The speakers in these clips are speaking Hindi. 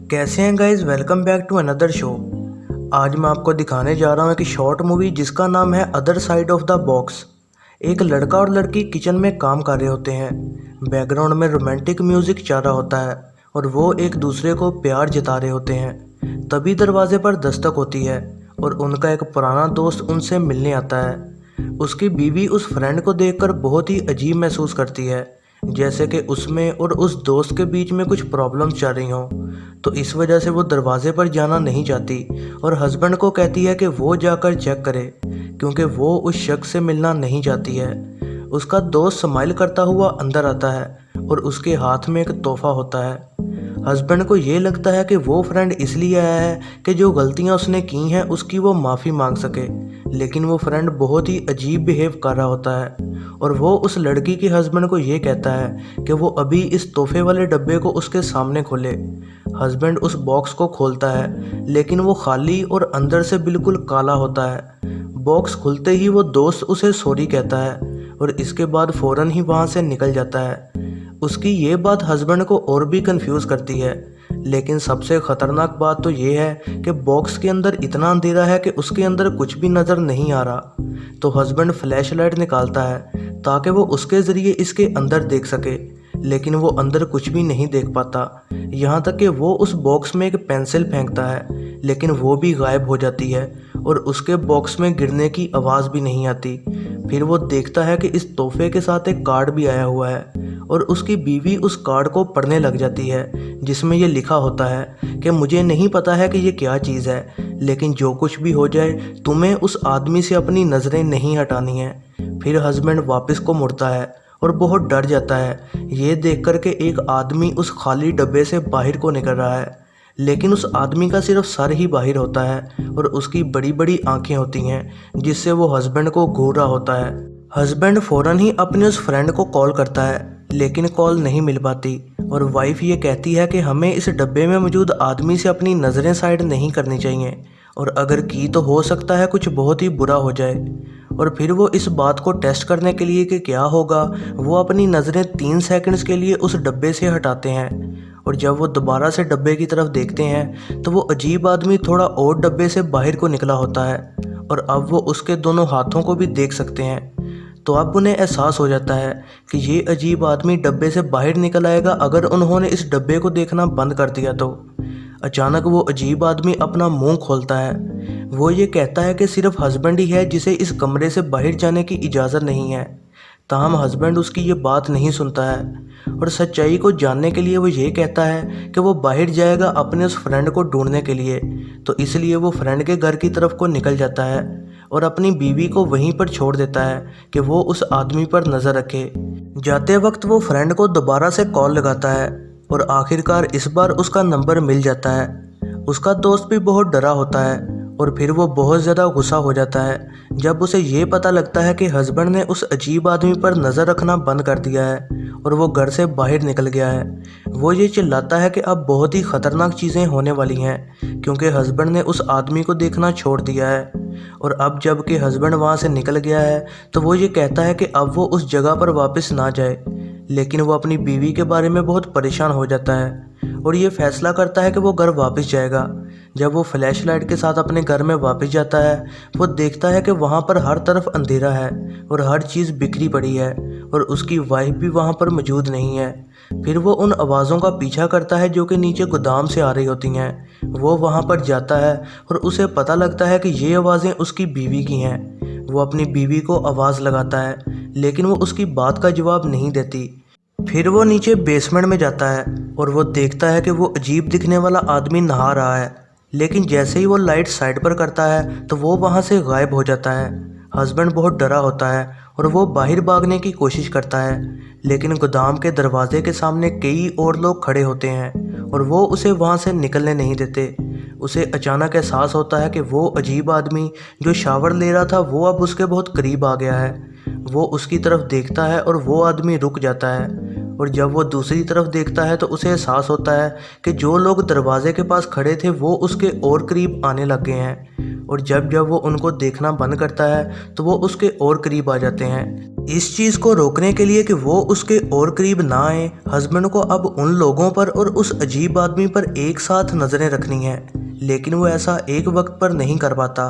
कैसे हैं guys, welcome back to another show. आज मैं आपको दिखाने जा रहा हूँ एक शॉर्ट मूवी जिसका नाम है other side of the box. एक लड़का और लड़की किचन में काम कर रहे होते हैं। बैकग्राउंड में रोमांटिक म्यूजिक चल रहा होता है और वो एक दूसरे को प्यार जता रहे होते हैं। तभी दरवाजे पर दस्तक होती है और उनका एक पुराना दोस्त उनसे मिलने आता है। उसकी बीवी उस फ्रेंड को देखकर बहुत ही अजीब महसूस करती है, जैसे कि उसमें और उस दोस्त के बीच में कुछ प्रॉब्लम्स चल रही हों। तो इस वजह से वो दरवाजे पर जाना नहीं चाहती और हस्बैंड को कहती है कि वो जाकर चेक करे, क्योंकि वो उस शख्स से मिलना नहीं चाहती है। उसका दोस्त स्माइल करता हुआ अंदर आता है और उसके हाथ में एक तोहफा होता है। हस्बैंड को ये लगता है कि वो फ्रेंड इसलिए आया है कि जो गलतियां उसने की हैं उसकी वो माफ़ी मांग सके, लेकिन वो फ्रेंड बहुत ही अजीब बिहेव कर रहा होता है और वो उस लड़की के हस्बैंड को ये कहता है कि वो अभी इस तोहफे वाले डब्बे को उसके सामने खोले। हस्बैंड उस बॉक्स को खोलता है, लेकिन वो खाली और अंदर से बिल्कुल काला होता है। बॉक्स खुलते ही वो दोस्त उसे सॉरी कहता है और इसके बाद फ़ौरन ही वहाँ से निकल जाता है। उसकी ये बात हस्बैंड को और भी कंफ्यूज करती है, लेकिन सबसे ख़तरनाक बात तो ये है कि बॉक्स के अंदर इतना अंधेरा है कि उसके अंदर कुछ भी नज़र नहीं आ रहा। तो हस्बैंड फ्लैश लाइट निकालता है ताकि वो उसके ज़रिए इसके अंदर देख सके, लेकिन वो अंदर कुछ भी नहीं देख पाता। यहाँ तक कि वो उस बॉक्स में एक पेंसिल फेंकता है, लेकिन वो भी गायब हो जाती है और उसके बॉक्स में गिरने की आवाज़ भी नहीं आती। फिर वो देखता है कि इस तोहफे के साथ एक कार्ड भी आया हुआ है और उसकी बीवी उस कार्ड को पढ़ने लग जाती है, जिसमें ये लिखा होता है कि मुझे नहीं पता है कि ये क्या चीज़ है, लेकिन जो कुछ भी हो जाए तुम्हें उस आदमी से अपनी नज़रें नहीं हटानी हैं। फिर हस्बैंड वापस को मुड़ता है और बहुत डर जाता है ये देखकर के एक आदमी उस खाली डब्बे से बाहर को निकल रहा है, लेकिन उस आदमी का सिर्फ सर ही बाहर होता है और उसकी बड़ी बड़ी आंखें होती हैं, जिससे वो हस्बैंड को घूर रहा होता है। हस्बैंड फ़ौरन ही अपने उस फ्रेंड को कॉल करता है, लेकिन कॉल नहीं मिल पाती और वाइफ ये कहती है कि हमें इस डब्बे में मौजूद आदमी से अपनी नज़रें साइड नहीं करनी चाहिए, और अगर की तो हो सकता है कुछ बहुत ही बुरा हो जाए। और फिर वो इस बात को टेस्ट करने के लिए कि क्या होगा, वो अपनी नज़रें 3 सेकंड्स के लिए उस डब्बे से हटाते हैं और जब वो दोबारा से डब्बे की तरफ देखते हैं तो वो अजीब आदमी थोड़ा और डब्बे से बाहर को निकला होता है और अब वो उसके दोनों हाथों को भी देख सकते हैं। तो अब उन्हें एहसास हो जाता है कि ये अजीब आदमी डब्बे से बाहर निकल आएगा अगर उन्होंने इस डब्बे को देखना बंद कर दिया तो। अचानक वो अजीब आदमी अपना मुंह खोलता है। वो ये कहता है कि सिर्फ हस्बैंड ही है जिसे इस कमरे से बाहर जाने की इजाज़त नहीं है। ताहम हस्बैंड उसकी ये बात नहीं सुनता है और सच्चाई को जानने के लिए वो ये कहता है कि वो बाहर जाएगा अपने उस फ्रेंड को ढूंढने के लिए। तो इसलिए वो फ्रेंड के घर की तरफ को निकल जाता है और अपनी बीवी को वहीं पर छोड़ देता है कि वो उस आदमी पर नज़र रखे। जाते वक्त वो फ्रेंड को दोबारा से कॉल लगाता है और आखिरकार इस बार उसका नंबर मिल जाता है। उसका दोस्त भी बहुत डरा होता है और फिर वो बहुत ज़्यादा गुस्सा हो जाता है जब उसे ये पता लगता है कि हस्बैंड ने उस अजीब आदमी पर नज़र रखना बंद कर दिया है और वो घर से बाहर निकल गया है। वो ये चिल्लाता है कि अब बहुत ही ख़तरनाक चीज़ें होने वाली हैं, क्योंकि हस्बैंड ने उस आदमी को देखना छोड़ दिया है। और अब जब कि हस्बैंड वहाँ से निकल गया है तो वो ये कहता है कि अब वो उस जगह पर वापस ना जाए, लेकिन वो अपनी बीवी के बारे में बहुत परेशान हो जाता है और ये फैसला करता है कि वो घर वापस जाएगा। जब वो फ्लैश लाइट के साथ अपने घर में वापस जाता है वो देखता है कि वहाँ पर हर तरफ अंधेरा है और हर चीज़ बिखरी पड़ी है और उसकी वाइफ भी वहाँ पर मौजूद नहीं है। फिर वो उन आवाज़ों का पीछा करता है जो कि नीचे गोदाम से आ रही होती हैं। वो वहाँ पर जाता है और उसे पता लगता है कि ये आवाज़ें उसकी बीवी की हैं। वो अपनी बीवी को आवाज़ लगाता है, लेकिन वो उसकी बात का जवाब नहीं देती। फिर वो नीचे बेसमेंट में जाता है और वो देखता है कि वो अजीब दिखने वाला आदमी नहा रहा है, लेकिन जैसे ही वो लाइट साइड पर करता है तो वो वहाँ से गायब हो जाता है। हस्बैंड बहुत डरा होता है और वो बाहर भागने की कोशिश करता है, लेकिन गोदाम के दरवाजे के सामने कई और लोग खड़े होते हैं और वो उसे वहाँ से निकलने नहीं देते। उसे अचानक एहसास होता है कि वो अजीब आदमी जो शावर ले रहा था वो अब उसके बहुत करीब आ गया है। वो उसकी तरफ देखता है और वो आदमी रुक जाता है और जब वो दूसरी तरफ देखता है तो उसे एहसास होता है कि जो लोग दरवाजे के पास खड़े थे वो उसके और करीब आने लग गए हैं और जब जब वो उनको देखना बंद करता है तो वो उसके और करीब आ जाते हैं। इस चीज़ को रोकने के लिए कि वो उसके और करीब ना आए, हस्बैंड को अब उन लोगों पर और उस अजीब आदमी पर एक साथ नज़रें रखनी है, लेकिन वो ऐसा एक वक्त पर नहीं कर पाता।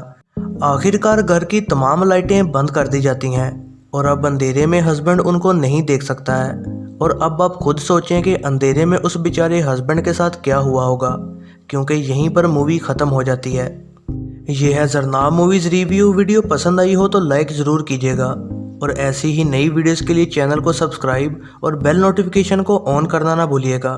आखिरकार घर की तमाम लाइटें बंद कर दी जाती हैं और अब अंधेरे में हस्बैंड उनको नहीं देख सकता है। और अब आप खुद सोचें कि अंधेरे में उस बेचारे हस्बैंड के साथ क्या हुआ होगा, क्योंकि यहीं पर मूवी ख़त्म हो जाती है। ये है ज़रनाब मूवीज़ रिव्यू। वीडियो पसंद आई हो तो लाइक ज़रूर कीजिएगा और ऐसी ही नई वीडियोस के लिए चैनल को सब्सक्राइब और बेल नोटिफिकेशन को ऑन करना ना भूलिएगा।